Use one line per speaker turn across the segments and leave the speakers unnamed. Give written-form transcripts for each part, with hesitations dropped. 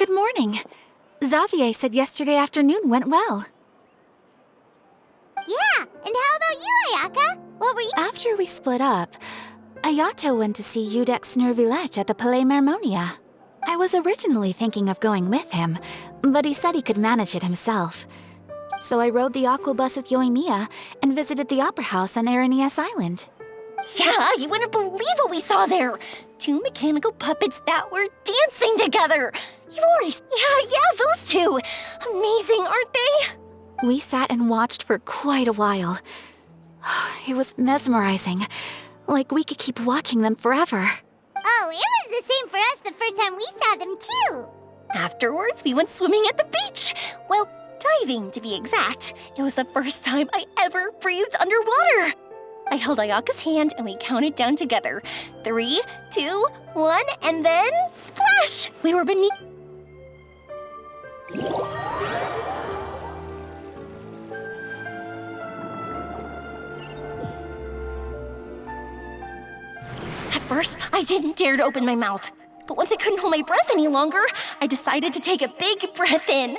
Good morning. Xavier said yesterday afternoon went well.
Yeah, and how about you, Ayaka? What were you—
After we split up, Ayato went to see Udex Nervillette at the Palais Mermonia. I was originally thinking of going with him, but he said he could manage it himself. So I rode the aquabus with Yoimiya and visited the Opera House on Aranias Island.
Yeah, you wouldn't believe what we saw there! Two mechanical puppets that were dancing together! You've already— Yeah, those two! Amazing, aren't they?
We sat and watched for quite a while. It was mesmerizing. Like we could keep watching them forever.
Oh, it was the same for us the first time we saw them, too!
Afterwards, we went swimming at the beach! Well, diving, to be exact. It was the first time I ever breathed underwater! I held Ayaka's hand and we counted down together. 3, 2, 1, and then splash! We were beneath. At first, I didn't dare to open my mouth. But once I couldn't hold my breath any longer, I decided to take a big breath in.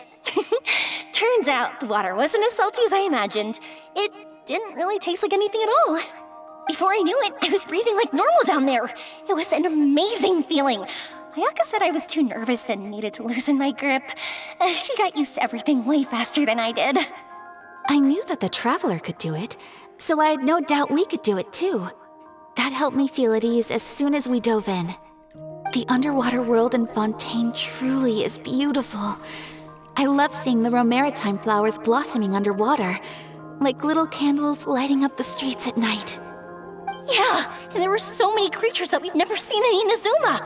Turns out the water wasn't as salty as I imagined. It didn't really taste like anything at all. Before I knew it, I was breathing like normal down there. It was an amazing feeling. Ayaka said I was too nervous and needed to loosen my grip. She got used to everything way faster than I did.
I knew that the Traveler could do it, so I had no doubt we could do it too. That helped me feel at ease as soon as we dove in. The underwater world in Fontaine truly is beautiful. I love seeing the romaritime flowers blossoming underwater, like little candles lighting up the streets at night.
Yeah, and there were so many creatures that we've never seen in Inazuma.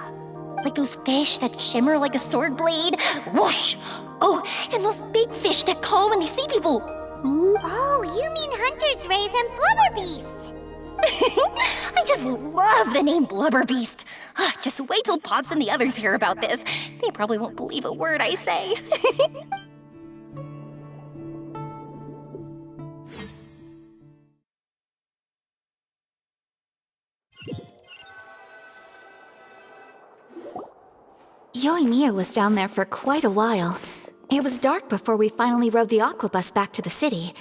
Like those fish that shimmer like a sword blade. Whoosh! Oh, and those big fish that call when they see people.
Oh, you mean Hunter's Rays and Blubber Beasts!
I just love the name Blubber Beast. Just wait till Pops and the others hear about this. They probably won't believe a word I say.
Yoimiya was down there for quite a while. It was dark before we finally rode the aquabus back to the city.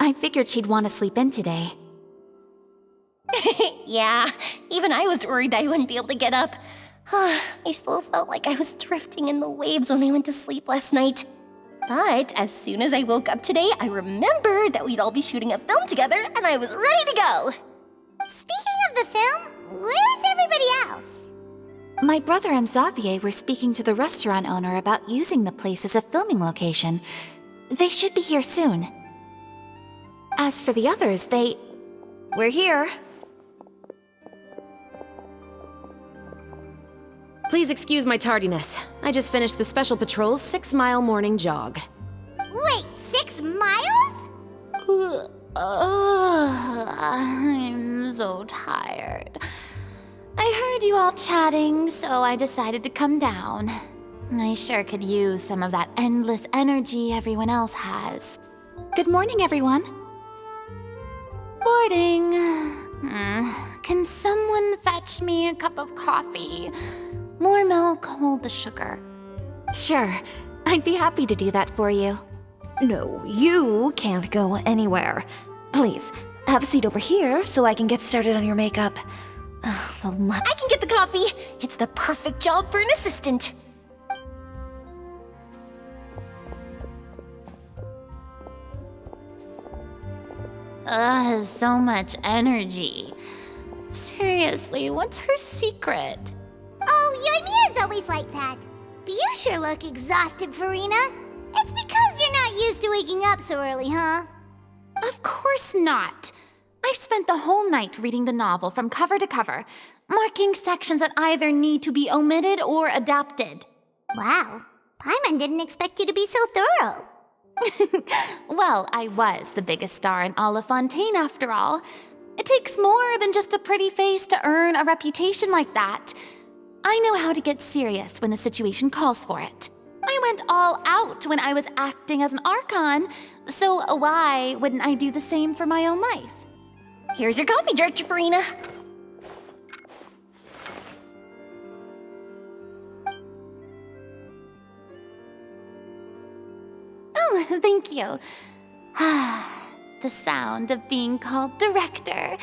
I figured she'd want to sleep in today.
Yeah, even I was worried that I wouldn't be able to get up. I still felt like I was drifting in the waves when I went to sleep last night. But as soon as I woke up today, I remembered that we'd all be shooting a film together, and I was ready to go.
Speaking of the film, where's everybody else?
My brother and Xavier were speaking to the restaurant owner about using the place as a filming location. They should be here soon. As for the others, We're here.
Please excuse my tardiness. I just finished the Special Patrol's 6-mile morning jog.
Wait, 6 miles?
I'm so tired. I heard you all chatting, so I decided to come down. I sure could use some of that endless energy everyone else has.
Good morning, everyone.
Morning. Can someone fetch me a cup of coffee? More milk, hold the sugar.
Sure, I'd be happy to do that for you. No, you can't go anywhere. Please, have a seat over here so I can get started on your makeup.
I can get the coffee. It's the perfect job for an assistant.
So much energy. Seriously, what's her secret?
Oh, Yoimiya's always like that. But you sure look exhausted, Farina. It's because you're not used to waking up so early, huh?
Of course not. I spent the whole night reading the novel from cover to cover, marking sections that either need to be omitted or adapted.
Wow, Paimon didn't expect you to be so thorough.
Well, I was the biggest star in all of Fontaine after all. It takes more than just a pretty face to earn a reputation like that. I know how to get serious when the situation calls for it. I went all out when I was acting as an Archon, so why wouldn't I do the same for my own life?
Here's your coffee, Director Farina.
Oh, thank you. The sound of being called director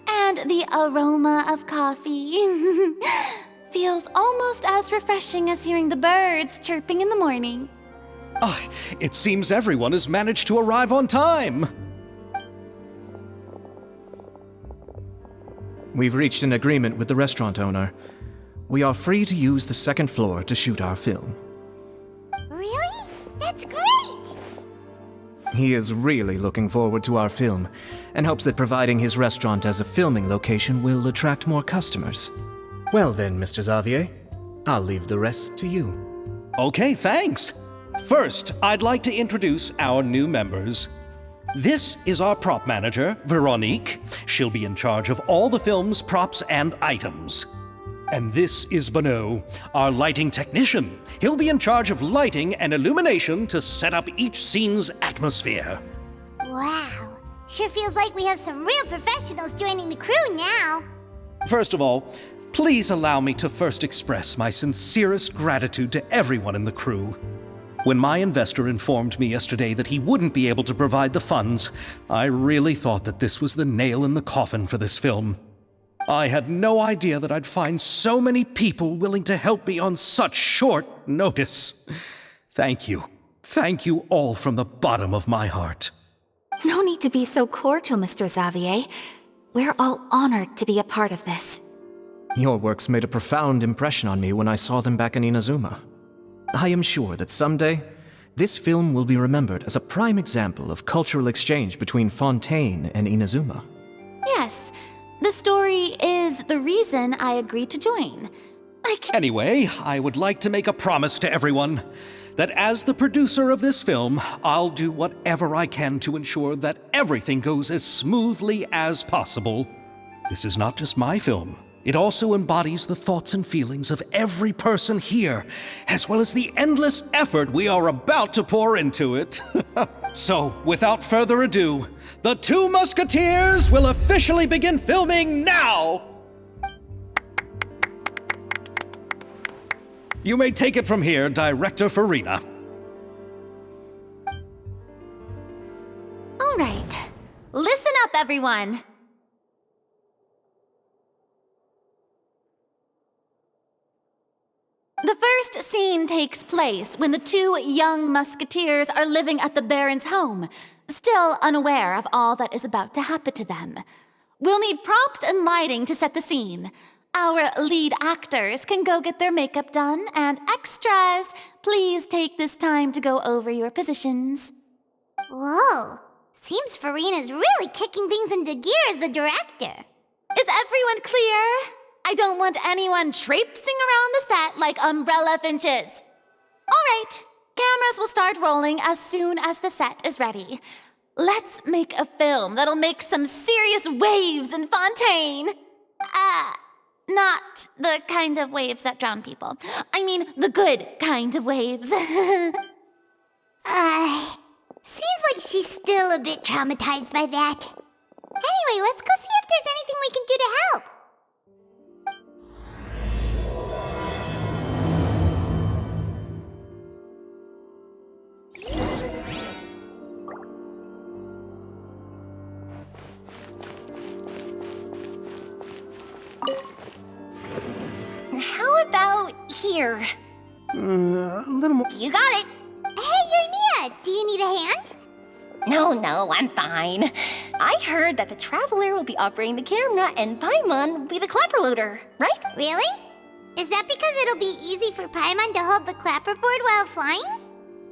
and the aroma of coffee feels almost as refreshing as hearing the birds chirping in the morning.
Ah, it seems everyone has managed to arrive on time.
We've reached an agreement with the restaurant owner. We are free to use the second floor to shoot our film.
Really? That's great!
He is really looking forward to our film and hopes that providing his restaurant as a filming location will attract more customers. Well then, Mr. Xavier, I'll leave the rest to you.
Okay, thanks. First, I'd like to introduce our new members. This is our prop manager, Veronique. She'll be in charge of all the film's props and items. And this is Bonneau, our lighting technician. He'll be in charge of lighting and illumination to set up each scene's atmosphere.
Wow. Sure feels like we have some real professionals joining the crew now.
First of all, please allow me to first express my sincerest gratitude to everyone in the crew. When my investor informed me yesterday that he wouldn't be able to provide the funds, I really thought that this was the nail in the coffin for this film. I had no idea that I'd find so many people willing to help me on such short notice. Thank you. Thank you all from the bottom of my heart.
No need to be so cordial, Mr. Xavier. We're all honored to be a part of this.
Your works made a profound impression on me when I saw them back in Inazuma. I am sure that someday, this film will be remembered as a prime example of cultural exchange between Fontaine and Inazuma.
Yes, the story is the reason I agreed to join.
Anyway, I would like to make a promise to everyone that as the producer of this film, I'll do whatever I can to ensure that everything goes as smoothly as possible. This is not just my film. It also embodies the thoughts and feelings of every person here, as well as the endless effort we are about to pour into it. So, without further ado, the Two Musketeers will officially begin filming now! You may take it from here, Director Farina.
All right, listen up, everyone. The first scene takes place when the two young musketeers are living at the Baron's home, still unaware of all that is about to happen to them. We'll need props and lighting to set the scene. Our lead actors can go get their makeup done, and extras, please take this time to go over your positions.
Whoa. Seems Farina's really kicking things into gear as the director.
Is everyone clear? I don't want anyone traipsing around the set like umbrella finches. All right, cameras will start rolling as soon as the set is ready. Let's make a film that'll make some serious waves in Fontaine. Not the kind of waves that drown people. I mean, the good kind of waves.
Seems like she's still a bit traumatized by that. Anyway, let's go see if there's anything we can do to help.
How about here?
A little more.
You got it.
Hey, Yoimiya, do you need a hand?
No, I'm fine. I heard that the Traveler will be operating the camera and Paimon will be the clapper loader, right?
Really? Is that because it'll be easy for Paimon to hold the clapperboard while flying?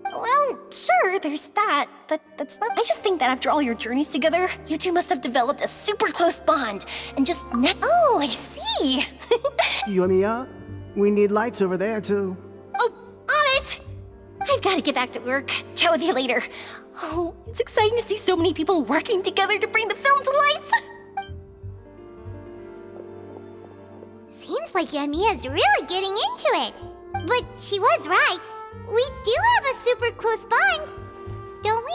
Well, sure, there's that, but that's not... I just think that after all your journeys together, you two must have developed a super close bond, and just... Oh, I see!
Yoimiya, we need lights over there, too.
Oh, on it! I've got to get back to work. Chat with you later. Oh, it's exciting to see so many people working together to bring the film to life!
Seems like Yoimiya's really getting into it. But she was right. We do have a super close bond, don't we?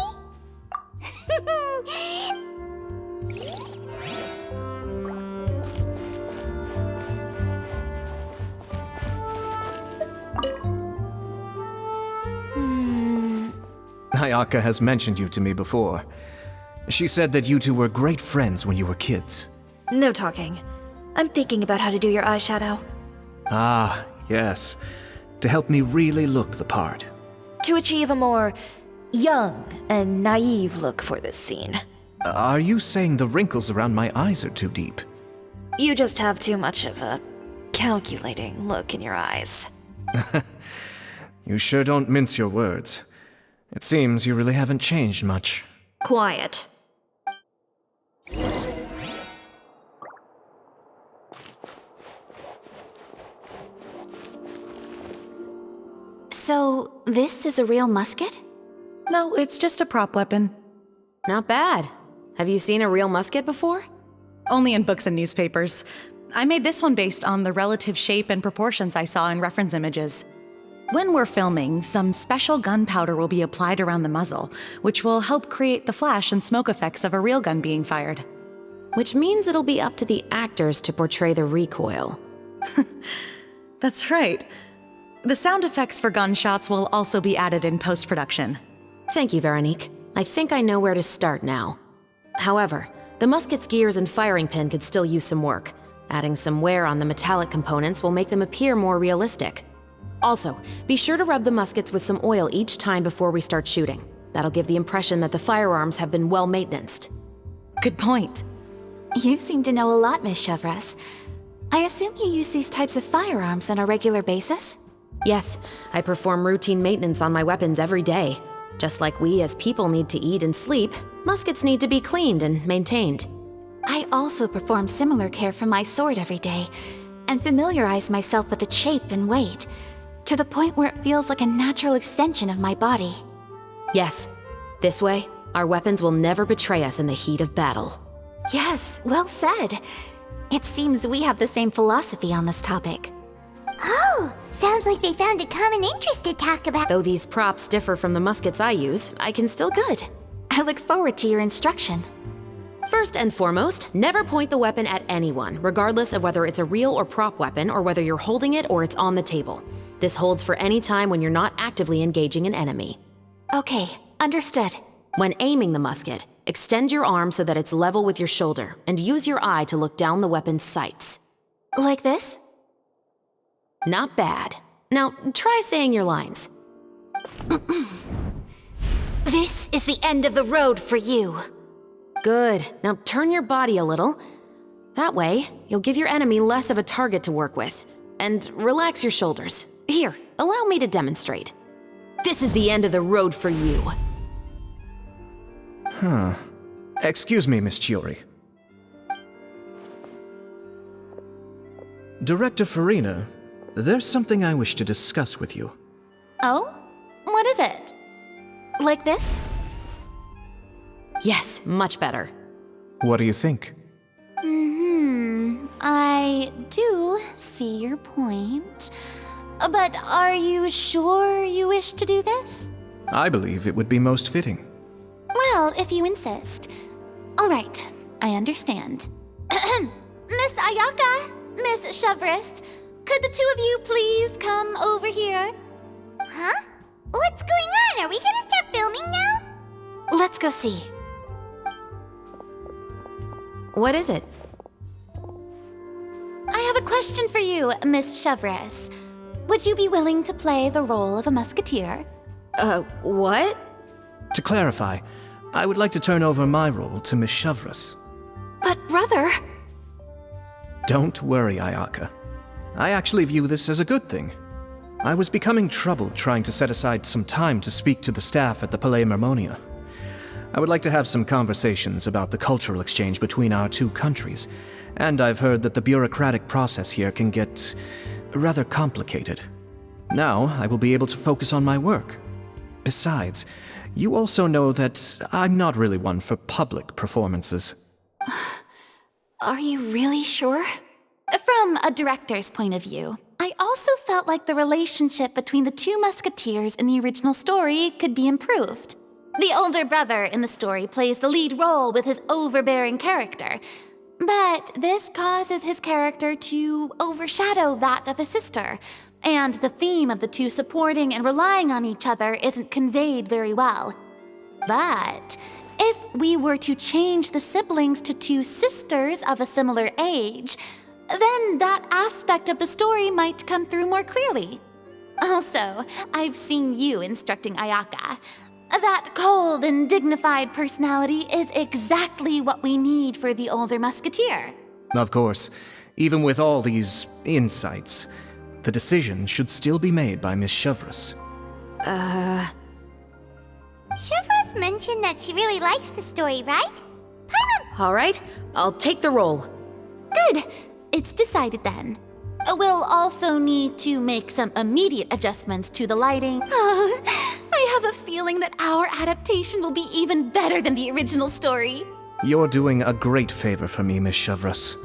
Ayaka has mentioned you to me before. She said that you two were great friends when you were kids.
No talking. I'm thinking about how to do your eyeshadow.
Ah, yes. To help me really look the part.
To achieve a more young and naive look for this scene.
Are you saying the wrinkles around my eyes are too deep?
You just have too much of a calculating look in your eyes.
You sure don't mince your words. It seems you really haven't changed much.
Quiet.
So, this is a real musket?
No, it's just a prop weapon.
Not bad. Have you seen a real musket before?
Only in books and newspapers. I made this one based on the relative shape and proportions I saw in reference images. When we're filming, some special gunpowder will be applied around the muzzle, which will help create the flash and smoke effects of a real gun being fired.
Which means it'll be up to the actors to portray the recoil.
That's right. The sound effects for gunshots will also be added in post-production.
Thank you, Veronique. I think I know where to start now. However, the musket's gears and firing pin could still use some work. Adding some wear on the metallic components will make them appear more realistic. Also, be sure to rub the muskets with some oil each time before we start shooting. That'll give the impression that the firearms have been well maintained.
Good point.
You seem to know a lot, Miss Chevres. I assume you use these types of firearms on a regular basis?
Yes, I perform routine maintenance on my weapons every day. Just like we as people need to eat and sleep, muskets need to be cleaned and maintained.
I also perform similar care for my sword every day, and familiarize myself with its shape and weight, to the point where it feels like a natural extension of my body.
Yes, this way, our weapons will never betray us in the heat of battle.
Yes, well said. It seems we have the same philosophy on this topic.
Oh, sounds like they found a common interest to talk about.
Though these props differ from the muskets I use, I can still
Good. I look forward to your instruction.
First and foremost, never point the weapon at anyone, regardless of whether it's a real or prop weapon or whether you're holding it or it's on the table. This holds for any time when you're not actively engaging an enemy.
Okay, understood.
When aiming the musket, extend your arm so that it's level with your shoulder and use your eye to look down the weapon's sights.
Like this?
Not bad. Now, try saying your lines.
This is the end of the road for you.
Good. Now turn your body a little. That way, you'll give your enemy less of a target to work with. And relax your shoulders. Here, allow me to demonstrate. This is the end of the road for you.
Huh. Excuse me, Miss Chiori. Director Farina, there's something I wish to discuss with you.
Oh? What is it?
Like this?
Yes, much better.
What do you think?
I do see your point. But are you sure you wish to do this?
I believe it would be most fitting.
Well, if you insist. All right, I understand. Miss Ayaka, Miss Chevres, could the two of you please come over here?
Huh? What's going on? Are we gonna start filming now?
Let's go see.
What is it?
I have a question for you, Miss Chevres. Would you be willing to play the role of a musketeer?
What?
To clarify, I would like to turn over my role to Miss Chevres.
But brother...
Don't worry, Ayaka. I actually view this as a good thing. I was becoming troubled trying to set aside some time to speak to the staff at the Palais Mermonia. I would like to have some conversations about the cultural exchange between our two countries, and I've heard that the bureaucratic process here can get rather complicated. Now, I will be able to focus on my work. Besides, you also know that I'm not really one for public performances.
Are you really sure?
From a director's point of view, I also felt like the relationship between the two musketeers in the original story could be improved. The older brother in the story plays the lead role with his overbearing character, but this causes his character to overshadow that of his sister, and the theme of the two supporting and relying on each other isn't conveyed very well. But if we were to change the siblings to two sisters of a similar age, then that aspect of the story might come through more clearly. Also, I've seen you instructing Ayaka. That cold and dignified personality is exactly what we need for the older musketeer.
Of course, even with all these insights, the decision should still be made by Miss Chevreuse.
Chevreuse mentioned that she really likes the story, right? Paimon!
All right, I'll take the role.
Good. It's decided then. We'll also need to make some immediate adjustments to the lighting. I have a feeling that our adaptation will be even better than the original story.
You're doing a great favor for me, Miss Chevreuse.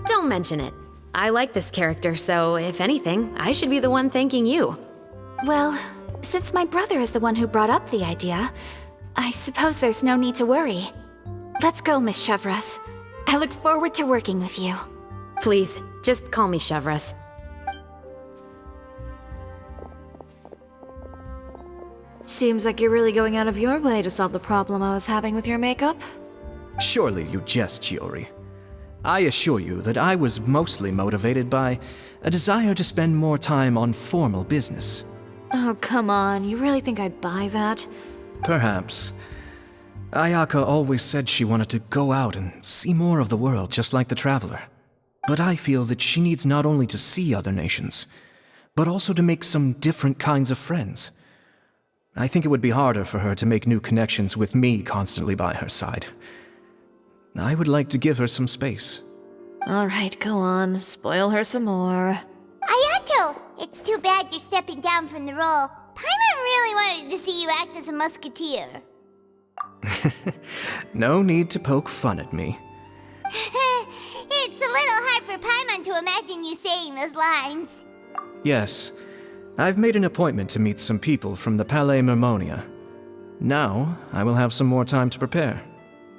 Don't mention it. I like this character, so if anything, I should be the one thanking you.
Well, since my brother is the one who brought up the idea, I suppose there's no need to worry. Let's go, Miss Chevreuse. I look forward to working with you.
Please, just call me Chevreuse.
Seems like you're really going out of your way to solve the problem I was having with your makeup.
Surely you jest, Chiori. I assure you that I was mostly motivated by a desire to spend more time on formal business.
Oh, come on. You really think I'd buy that?
Perhaps. Ayaka always said she wanted to go out and see more of the world, just like the Traveler. But I feel that she needs not only to see other nations, but also to make some different kinds of friends. I think it would be harder for her to make new connections with me constantly by her side. I would like to give her some space.
All right, go on. Spoil her some more.
Ayato! It's too bad you're stepping down from the role. Paimon really wanted to see you act as a musketeer.
No need to poke fun at me.
It's a little hard for Paimon to imagine you saying those lines.
Yes, I've made an appointment to meet some people from the Palais Mermonia. Now, I will have some more time to prepare.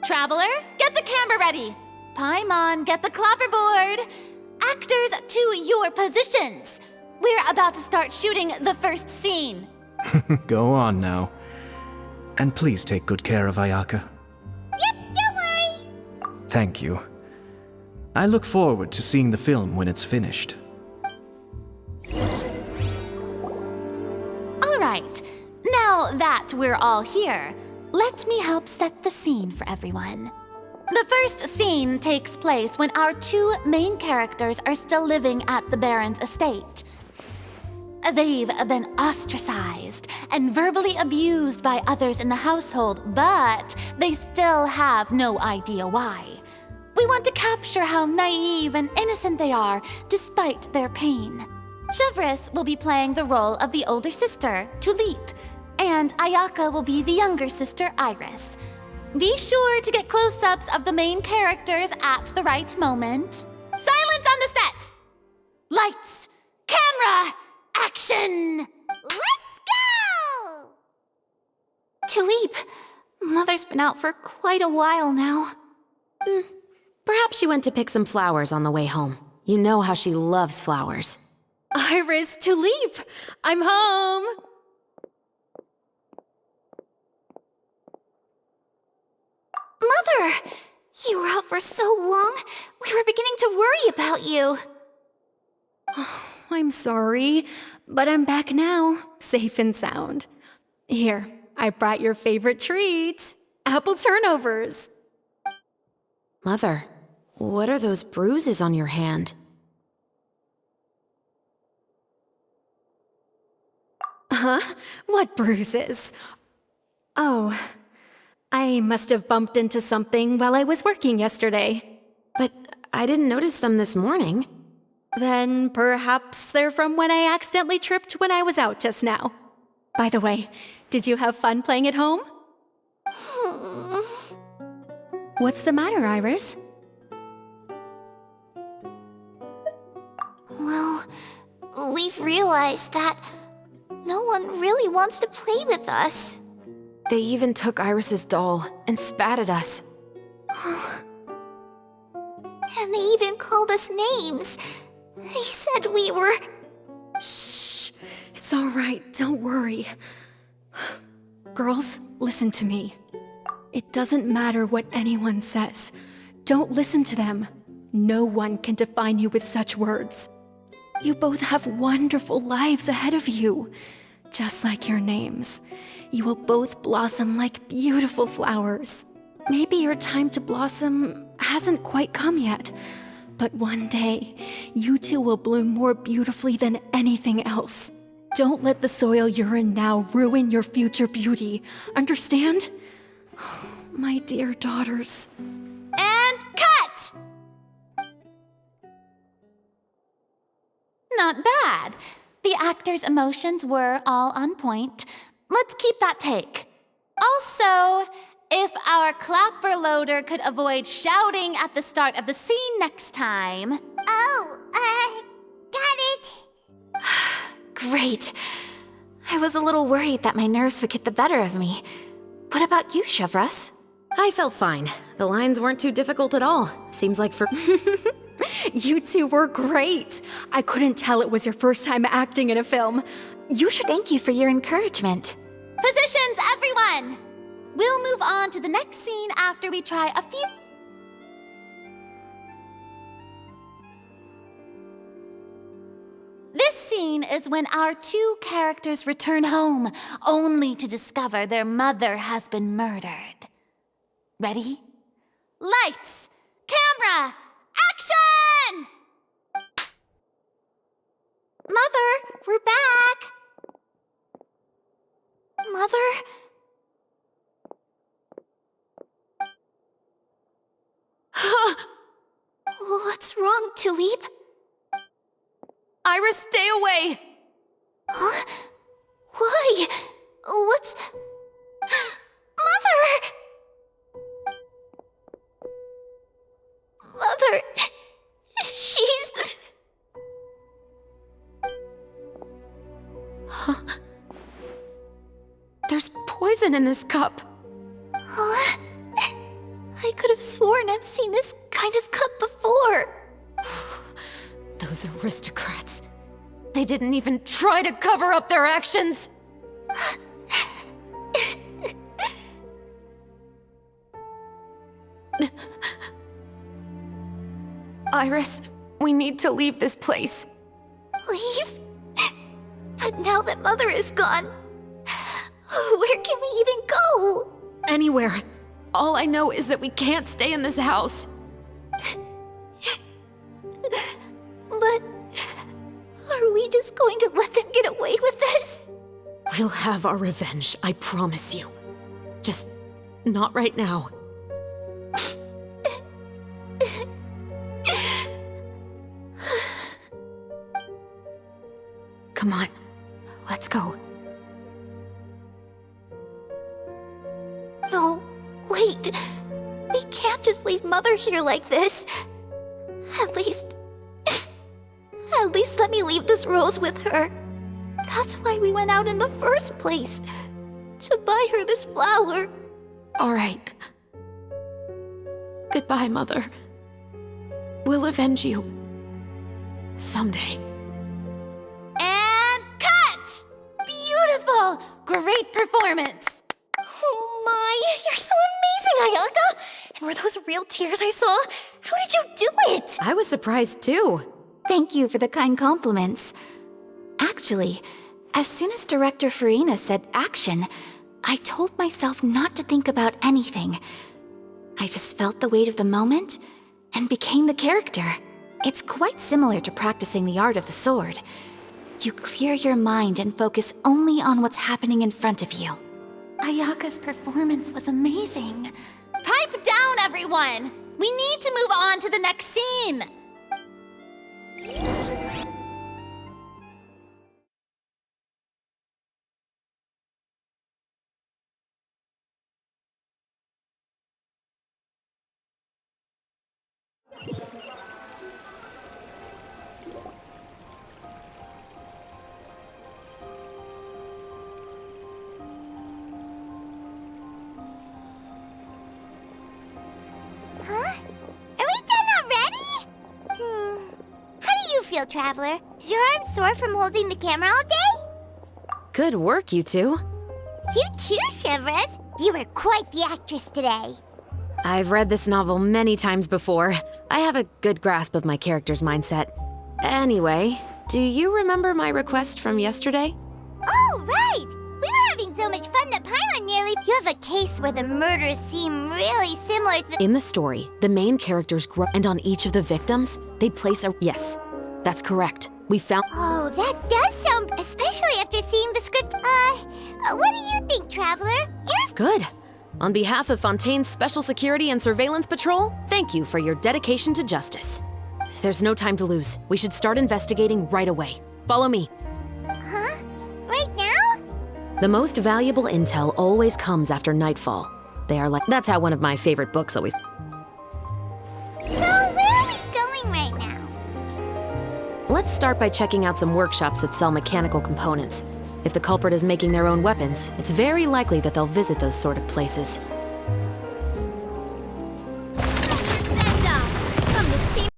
Traveler, get the camera ready. Paimon, get the clapperboard. Actors, to your positions. We're about to start shooting the first scene.
Go on now. And please take good care of Ayaka.
Yep, don't worry.
Thank you. I look forward to seeing the film when it's finished.
All right, now that we're all here, let me help set the scene for everyone. The first scene takes place when our two main characters are still living at the Baron's estate. They've been ostracized and verbally abused by others in the household, but they still have no idea why. We want to capture how naive and innocent they are despite their pain. Chevreuse will be playing the role of the older sister, Tulip, and Ayaka will be the younger sister, Iris. Be sure to get close-ups of the main characters at the right moment. Silence on the set! Lights, camera, action!
Let's go!
Tulip, Mother's been out for quite a while now.
Perhaps she went to pick some flowers on the way home. You know how she loves flowers.
Iris, Tulip, I'm home.
Mother! You were out for so long, we were beginning to worry about you.
I'm sorry, but I'm back now, safe and sound. Here, I brought your favorite treat, apple turnovers.
Mother, what are those bruises on your hand?
Huh? What bruises? Oh, I must have bumped into something while I was working yesterday.
But I didn't notice them this morning.
Then perhaps they're from when I accidentally tripped when I was out just now. By the way, did you have fun playing at home? What's the matter, Iris?
Well, we've realized that no one really wants to play with us.
They even took Iris's doll and spat at us.
And they even called us names. They said we were...
Shh! It's all right, don't worry.
Girls, listen to me. It doesn't matter what anyone says. Don't listen to them. No one can define you with such words. You both have wonderful lives ahead of you. Just like your names. You will both blossom like beautiful flowers. Maybe your time to blossom hasn't quite come yet, but one day, you two will bloom more beautifully than anything else. Don't let the soil you're in now ruin your future beauty. Understand? My dear daughters.
And cut! Not bad. The actors' emotions were all on point. Let's keep that take. Also, if our clapper loader could avoid shouting at the start of the scene next time.
Oh, got it.
Great. I was a little worried that my nerves would get the better of me. What about you, Chevros?
I felt fine. The lines weren't too difficult at all. Seems like for...
You two were great. I couldn't tell it was your first time acting in a film.
You should thank you for your encouragement.
Positions, everyone! We'll move on to the next scene after we try a few... This scene is when our two characters return home, only to discover their mother has been murdered. Ready? Lights! Camera! Action!
Mother, we're back! Mother? What's wrong, Tulip?
Iris, stay away!
Huh? Why? What's... Mother! Mother... She's...
There's poison in this cup.
Huh? I could have sworn I've seen this kind of cup before.
Those aristocrats. They didn't even try to cover up their actions. Iris, we need to leave this place.
Leave? But now that Mother is gone, where can we even go?
Anywhere. All I know is that we can't stay in this house.
But are we just going to let them get away with this?
We'll have our revenge, I promise you. Just not right now. Come on, let's go.
No, wait. We can't just leave Mother here like this. At least let me leave this rose with her. That's why we went out in the first place. To buy her this flower.
All right. Goodbye, Mother. We'll avenge you. Someday.
And cut! Beautiful! Great performance!
Oh my, you're so amazing, Ayaka! And were those real tears I saw? How did you do it?
I was surprised too.
Thank you for the kind compliments. Actually, as soon as Director Farina said action, I told myself not to think about anything. I just felt the weight of the moment and became the character. It's quite similar to practicing the art of the sword. You clear your mind and focus only on what's happening in front of you.
Ayaka's performance was amazing. Pipe down, everyone! We need to move on to the next scene!
Huh? Are we done already? How do you feel, Traveler? Is your arm sore from holding the camera all day?
Good work, you two.
You too, Shivers. You were quite the actress today.
I've read this novel many times before. I have a good grasp of my character's mindset. Anyway, do you remember my request from yesterday?
Oh, right! We were having so much fun that Paimon nearly... You have a case where the murders seem really similar to the...
In the story, the main characters grow, and on each of the victims, they place a... Yes, that's correct. We found...
Oh, that does sound... Especially after seeing the script. What do you think, Traveler? Here's...
Good. On behalf of Fontaine's Special Security and Surveillance Patrol, thank you for your dedication to justice. There's no time to lose. We should start investigating right away. Follow me.
Huh? Right now?
The most valuable intel always comes after nightfall. They are like... That's how one of my favorite books always...
So, where are we going right now?
Let's start by checking out some workshops that sell mechanical components. If the culprit is making their own weapons, it's very likely that they'll visit those sort of places.